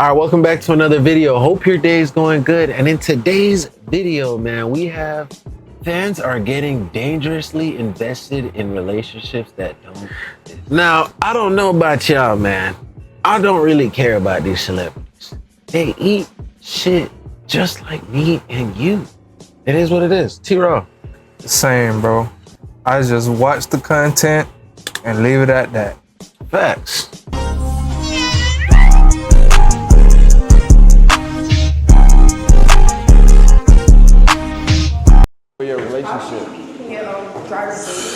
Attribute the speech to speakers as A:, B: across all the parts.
A: All right, welcome back to another video. Hope your day is going good. And in today's video, man, we have fans are getting dangerously invested in relationships that don't exist. Now, I don't know about y'all, man. I don't really care about these celebrities. They eat shit just like me and you. It is what it is. T-Raw.
B: Same, bro. I just watch the content and leave it at that.
A: Facts.
C: Your relationship.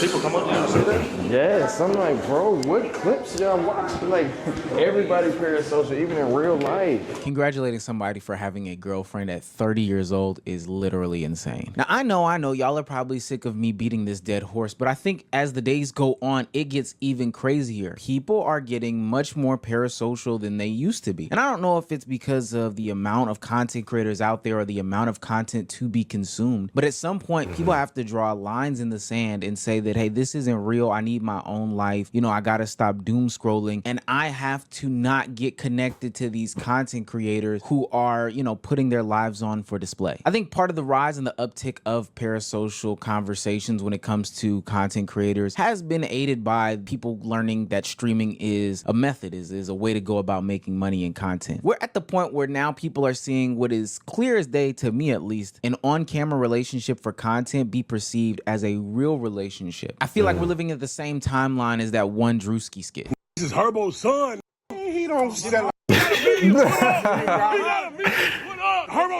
C: People come up to you and say that? Yes, I'm like, bro, what clips y'all watch? Like, everybody parasocial, even in real life.
D: Congratulating somebody for having a girlfriend at 30 years old is literally insane. Now, I know, y'all are probably sick of me beating this dead horse, but I think as the days go on, it gets even crazier. People are getting much more parasocial than they used to be. And I don't know if it's because of the amount of content creators out there or the amount of content to be consumed, but at some point, people have to draw lines in the sand and say that, hey, this isn't real. I need my own life. You know, I gotta stop doom scrolling, and I have to not get connected to these content creators who are, you know, putting their lives on for display. I think part of the rise and the uptick of parasocial conversations when it comes to content creators has been aided by people learning that streaming is a method, is a way to go about making money in content. We're at the point where now people are seeing what is clear as day, to me at least, an on-camera relationship for content be perceived as a real relationship. I feel like we're living at the same timeline as that one Drewski skit.
E: This is Herbo's son. He don't see that. Herbo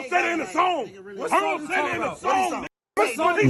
E: said it in the song. Herbo said it in the song.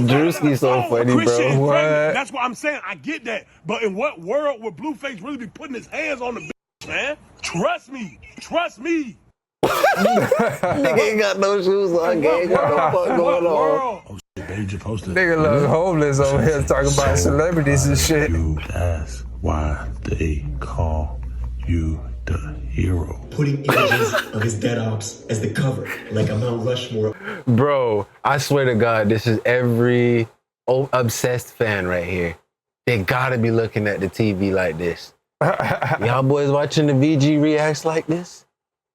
A: Drewski's so funny, bro.
E: What? That's what I'm saying. I get that. But in what world would Blueface really be putting his hands on the bitch, man? Trust me. Trust me.
A: Nigga ain't got no shoes on. Ain't got no fuck going on.
E: Oh, shit, they just posted.
B: Nigga look homeless over here talking about celebrities and shit.
E: You ask why they call you the hero.
F: Putting images of his dead ops as the cover, like a Mount Rushmore.
A: Bro, I swear to God, this is every obsessed fan right here. They gotta be looking at the TV like this. Y'all boys watching the VG reacts like this?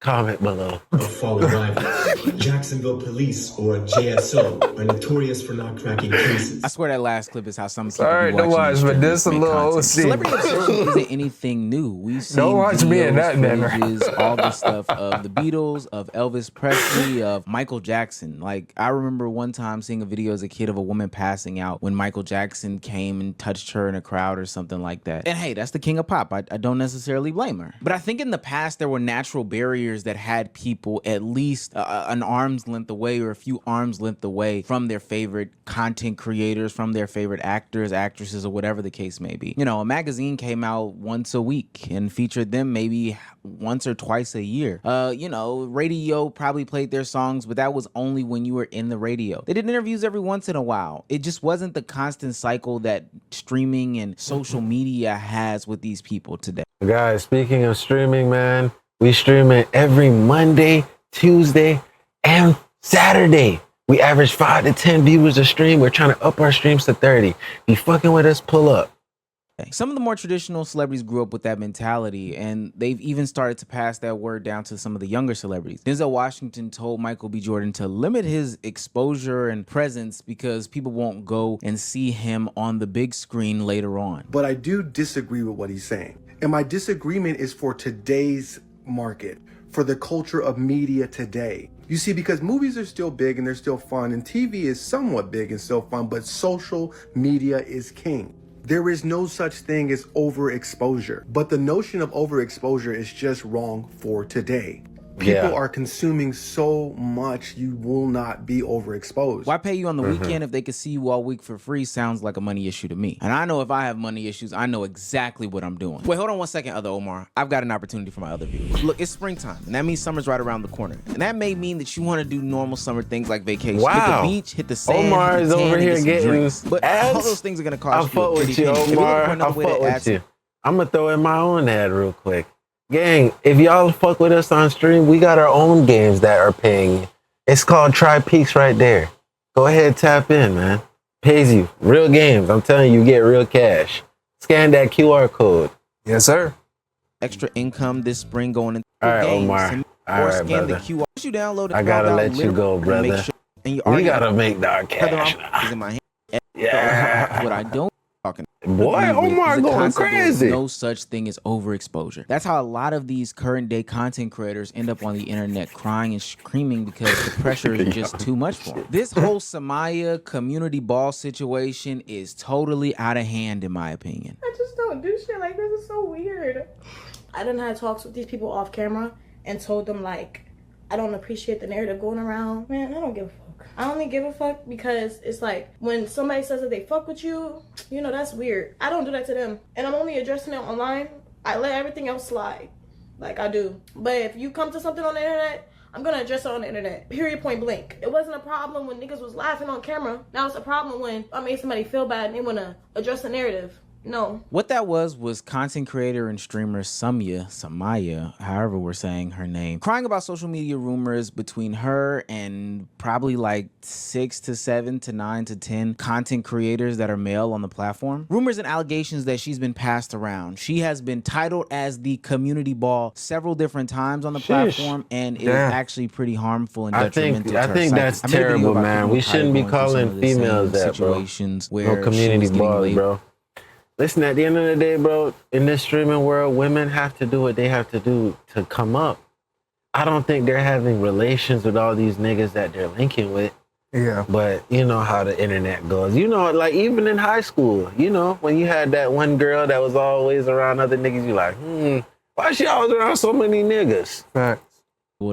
A: Comment below.
F: Fallen rivals. Jacksonville police or JSO are notorious for not cracking cases.
D: I swear that last clip is how some people
B: Sorry, don't watch, but this a little OC.
D: Celebrity obsession isn't anything new. We've seen
B: don't watch me in that
D: footages, all the stuff of the Beatles, of Elvis Presley, of Michael Jackson. Like, I remember one time seeing a video as a kid of a woman passing out when Michael Jackson came and touched her in a crowd or something like that. And hey, that's the king of pop. I don't necessarily blame her. But I think in the past there were natural barriers that had people at least an arm's length away or a few arms length away from their favorite content creators, from their favorite actors, actresses, or whatever the case may be. You know, a magazine came out once a week and featured them maybe once or twice a year. You know, radio probably played their songs, but that was only when you were in the radio. They did interviews every once in a while. It just wasn't the constant cycle that streaming and social media has with these people today.
A: Guys, speaking of streaming, man, we streaming every Monday, Tuesday, and Saturday. We average 5 to 10 viewers a stream. We're trying to up our streams to 30. Be fucking with us, pull up.
D: Some of the more traditional celebrities grew up with that mentality, and they've even started to pass that word down to some of the younger celebrities. Denzel Washington told Michael B. Jordan to limit his exposure and presence because people won't go and see him on the big screen later on.
G: But I do disagree with what he's saying. And my disagreement is for today's market, for the culture of media today. You see, because movies are still big and they're still fun, and TV is somewhat big and still fun, but social media is king. There is no such thing as overexposure, but the notion of overexposure is just wrong for today. People are consuming so much, you will not be overexposed.
D: Why pay you on the weekend if they could see you all week for free? Sounds like a money issue to me. And I know if I have money issues, I know exactly what I'm doing. Wait, hold on one second, other Omar. I've got an opportunity for my other viewers. Look, it's springtime, and that means summer's right around the corner. And that may mean that you want to do normal summer things like vacation.
A: Wow.
D: Hit the beach, hit the sand,
A: Omar
D: hit
A: is
D: the tan,
A: over here
D: get
A: getting
D: drinks. But
A: ads.
D: all those things are going to
A: I'll
D: cost you a
A: fuck with
D: pretty
A: you,
D: penny.
A: Omar. I'll fuck with you. I'm going to throw in my own ad real quick. Gang, if y'all fuck with us on stream, we got our own games that are paying. It's called Try Peaks right there. Go ahead, tap in, man. Pays you. Real games. I'm telling you, you get real cash. Scan that QR code.
B: Yes, sir.
D: Extra income this spring going into
A: All right,
D: games.
A: Omar. All
D: or
A: right,
D: scan
A: brother.
D: the QR. Once you download it,
A: I gotta
D: scroll
A: let
D: down,
A: you
D: literally,
A: go,
D: and
A: brother.
D: make sure, and you
A: We
D: already
A: gotta make our cash.
D: is in my hand.
A: Yeah.
D: What I don't talking
A: Boy,
D: agree with
A: Omar
D: is the
A: going
D: concept there is
A: crazy.
D: no such thing as overexposure. That's how a lot of these current day content creators end up on the internet crying and screaming because the pressure is just too much for them. This whole Samaya community ball situation is totally out of hand, in my opinion.
H: I just don't do shit like this. It's so weird. I done had talks with these people off camera and told them, like, I don't appreciate the narrative going around. Man, I don't give a fuck. I only give a fuck because it's like when somebody says that they fuck with you, you know, that's weird. I don't do that to them. And I'm only addressing it online. I let everything else slide. Like I do. But if you come to something on the internet, I'm gonna address it on the internet. Period, point blank. It wasn't a problem when niggas was laughing on camera. Now it's a problem when I made somebody feel bad and they wanna address the narrative. No.
D: What that was content creator and streamer Samaya, however we're saying her name, crying about social media rumors between her and probably like 6 to 7 to 9 to 10 content creators that are male on the platform. Rumors and allegations that she's been passed around. She has been titled as the community ball several different times on the platform, and it is actually pretty harmful and detrimental to her
A: I think
D: psyche.
A: that's terrible, man. We shouldn't be calling females that, bro.
D: Situations where
A: no community
D: she was
A: balls, bro. Listen, at the end of the day, bro, in this streaming world, women have to do what they have to do to come up. I don't think they're having relations with all these niggas that they're linking with.
B: Yeah.
A: But you know how the internet goes. You know, like even in high school, you know, when you had that one girl that was always around other niggas, you like, why is she always around so many niggas?
B: Facts.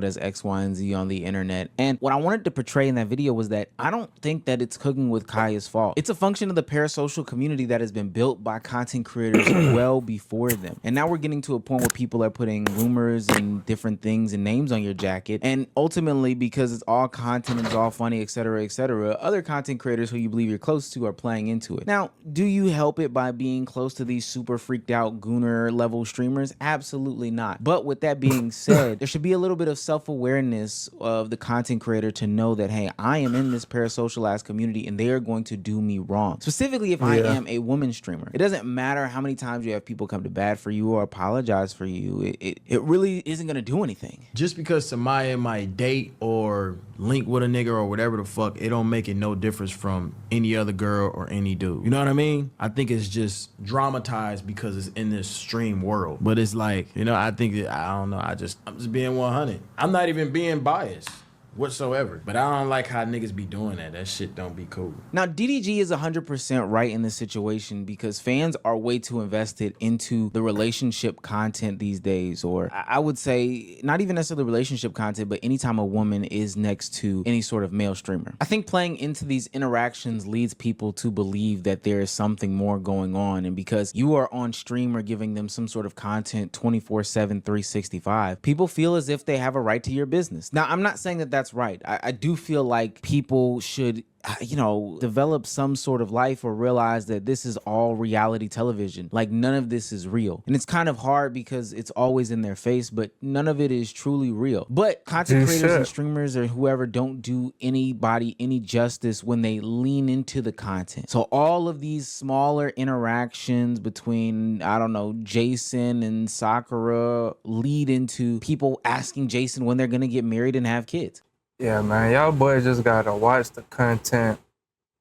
D: As X, Y, and Z on the internet. And what I wanted to portray in that video was that I don't think that it's cooking with Kaya's fault. It's a function of the parasocial community that has been built by content creators well before them. And now we're getting to a point where people are putting rumors and different things and names on your jacket. And ultimately, because it's all content and it's all funny, etc., other content creators who you believe you're close to are playing into it. Now, do you help it by being close to these super freaked out gooner level streamers? Absolutely not. But with that being said, there should be a little bit of self-awareness of the content creator to know that, hey, I am in this parasocialized community and they are going to do me wrong. Specifically if I am a woman streamer. It doesn't matter how many times you have people come to bat for you or apologize for you. It really isn't going to do anything.
I: Just because Samaya might date or link with a nigga or whatever the fuck, it don't make it no difference from any other girl or any dude. You know what I mean? I think it's just dramatized because it's in this stream world. But it's like, you know, I think that, I don't know, I'm just being 100. I'm not even being biased whatsoever. But I don't like how niggas be doing that. That shit don't be cool.
D: Now, DDG is 100% right in this situation because fans are way too invested into the relationship content these days. Or I would say not even necessarily relationship content, but anytime a woman is next to any sort of male streamer. I think playing into these interactions leads people to believe that there is something more going on. And because you are on stream or giving them some sort of content 24/7, 365, people feel as if they have a right to your business. Now, I'm not saying that that's right. I do feel like people should, you know, develop some sort of life or realize that this is all reality television. Like none of this is real. And it's kind of hard because it's always in their face, but none of it is truly real. But content creators and streamers or whoever don't do anybody any justice when they lean into the content. So all of these smaller interactions between, I don't know, Jason and Sakura lead into people asking Jason when they're going to get married and have kids.
B: Yeah, man, y'all boys just gotta watch the content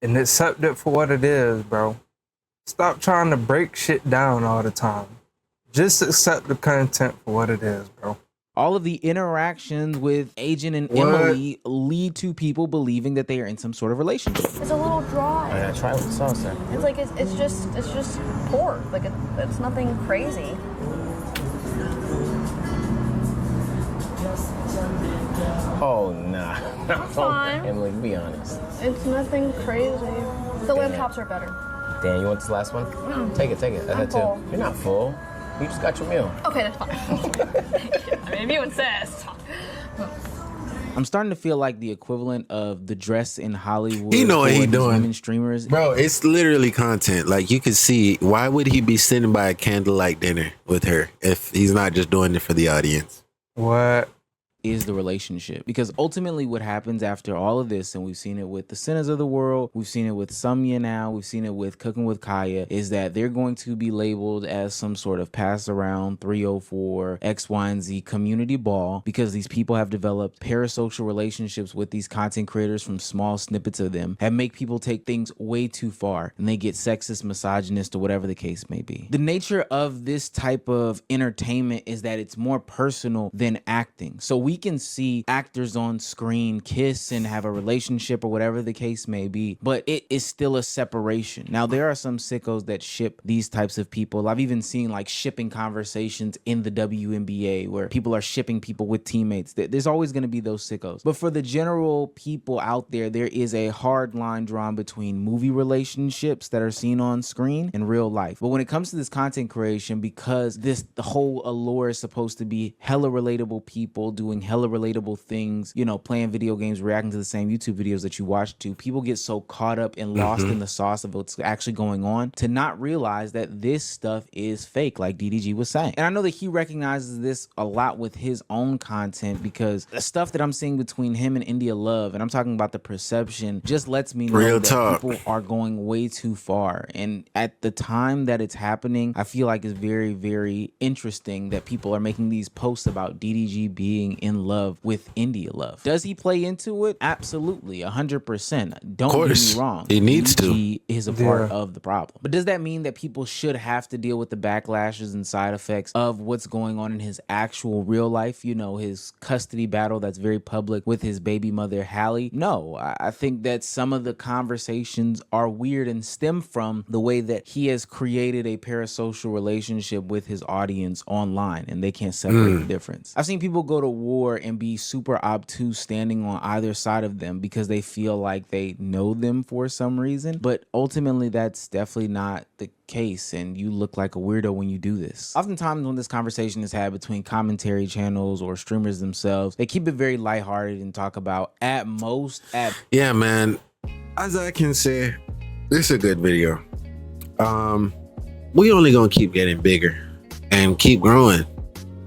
B: and accept it for what it is, bro. Stop trying to break shit down all the time. Just accept the content for what it is, bro.
D: All of the interactions with Agent and Emily lead to people believing that they are in some sort of relationship.
J: It's a little dry.
C: Yeah, try it with sauce then.
J: It's like it's just pork. Like it's nothing crazy.
C: Oh, nah.
J: That's fine.
C: Emily, be honest.
J: It's nothing crazy. The lamb chops are better.
C: Dan, you want this last one? Take it. I had
J: full.
C: You're not full. You just got your meal.
J: Okay, that's fine. I mean, if you insist.
D: I'm starting to feel like the equivalent of the dress in Hollywood.
A: He know what he doing.
D: Women streamers.
A: Bro, it's literally content. Like you can see, why would he be sitting by a candlelight dinner with her if he's not just doing it for the audience?
B: What?
D: is the relationship. Because ultimately what happens after all of this, and we've seen it with the Sinners of the world, we've seen it with Samya now, we've seen it with Cooking with Kaya, is that they're going to be labeled as some sort of pass around 304 X, Y, and Z community ball, because these people have developed parasocial relationships with these content creators from small snippets of them, and make people take things way too far, and they get sexist, misogynist, or whatever the case may be. The nature of this type of entertainment is that it's more personal than acting. So we can see actors on screen kiss and have a relationship or whatever the case may be, but it is still a separation. Now, there are some sickos that ship these types of people. I've even seen like shipping conversations in the WNBA where people are shipping people with teammates. There's always going to be those sickos. But for the general people out there, there is a hard line drawn between movie relationships that are seen on screen and real life. But when it comes to this content creation, because the whole allure is supposed to be hella relatable people doing hella relatable things, you know, playing video games, reacting to the same YouTube videos that you watch to, people get so caught up and lost in the sauce of what's actually going on to not realize that this stuff is fake, like DDG was saying. And I know that he recognizes this a lot with his own content, because the stuff that I'm seeing between him and India Love, and I'm talking about the perception, just lets me know that people are going way too far. And at the time that it's happening, I feel like it's very, very interesting that people are making these posts about DDG being in love with India Love. Does he play into it? Absolutely, 100%. Don't get me wrong.
A: He needs
D: DDG is a part of the problem. But does that mean that people should have to deal with the backlashes and side effects of what's going on in his actual real life? You know, his custody battle that's very public with his baby mother, Hallie? No, I think that some of the conversations are weird and stem from the way that he has created a parasocial relationship with his audience online, and they can't separate the difference. I've seen people go to war and be super obtuse standing on either side of them because they feel like they know them for some reason, but ultimately that's definitely not the case, and you look like a weirdo when you do this. Oftentimes when this conversation is had between commentary channels or streamers themselves, they keep it very lighthearted and talk about
A: yeah, man, as I can say, this is a good video. We only gonna keep getting bigger and keep growing,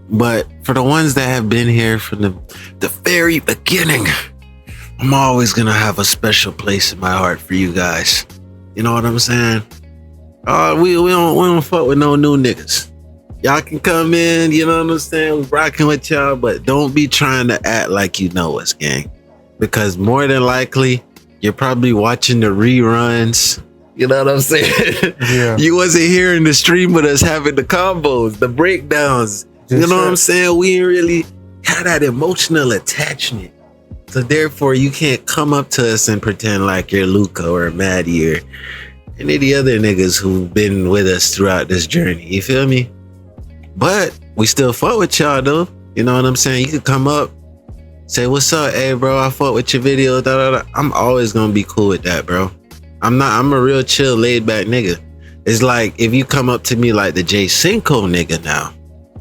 A: but for the ones that have been here from the very beginning, I'm always gonna have a special place in my heart for you guys. You know what I'm saying? We don't fuck with no new niggas. Y'all can come in, you know what I'm saying? We're rocking with y'all, but don't be trying to act like you know us, gang. Because more than likely, you're probably watching the reruns. You know what I'm saying? Yeah. You wasn't here in the stream with us having the combos, the breakdowns. You know what I'm saying? We ain't really had that emotional attachment. So therefore, you can't come up to us and pretend like you're Luca or Maddie or any of the other niggas who've been with us throughout this journey. You feel me? But we still fuck with y'all though. You know what I'm saying? You could come up, say, what's up? Hey bro, I fuck with your video. Da, da, da. I'm always gonna be cool with that, bro. I'm a real chill, laid back nigga. It's like if you come up to me like the J Cinco nigga now,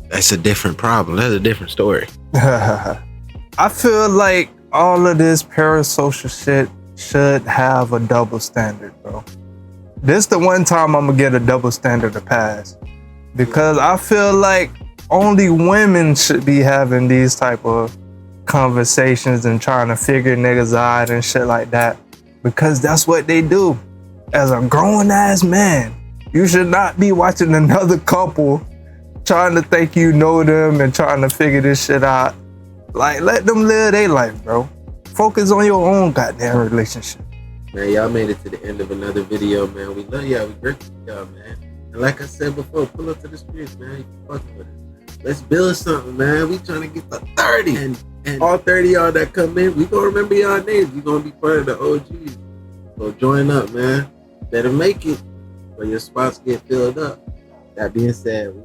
A: that's a different problem. That's a different story.
B: I feel like all of this parasocial shit should have a double standard, bro. This the one time I'm gonna get a double standard to pass, because I feel like only women should be having these type of conversations and trying to figure niggas out and shit like that, because that's what they do. As a grown ass man, you should not be watching another couple trying to think you know them and trying to figure this shit out. Like, let them live their life, bro. Focus on your own goddamn relationship.
A: Man, y'all made it to the end of another video, man. We love y'all. We grateful for y'all, man. And like I said before, pull up to the streets, man. You can fuck with us, man. Let's build something, man. We trying to get to 30. And all 30 y'all that come in, we gonna remember y'all names. We gonna be part of the OGs. So join up, man. Better make it, or your spots get filled up. That being said,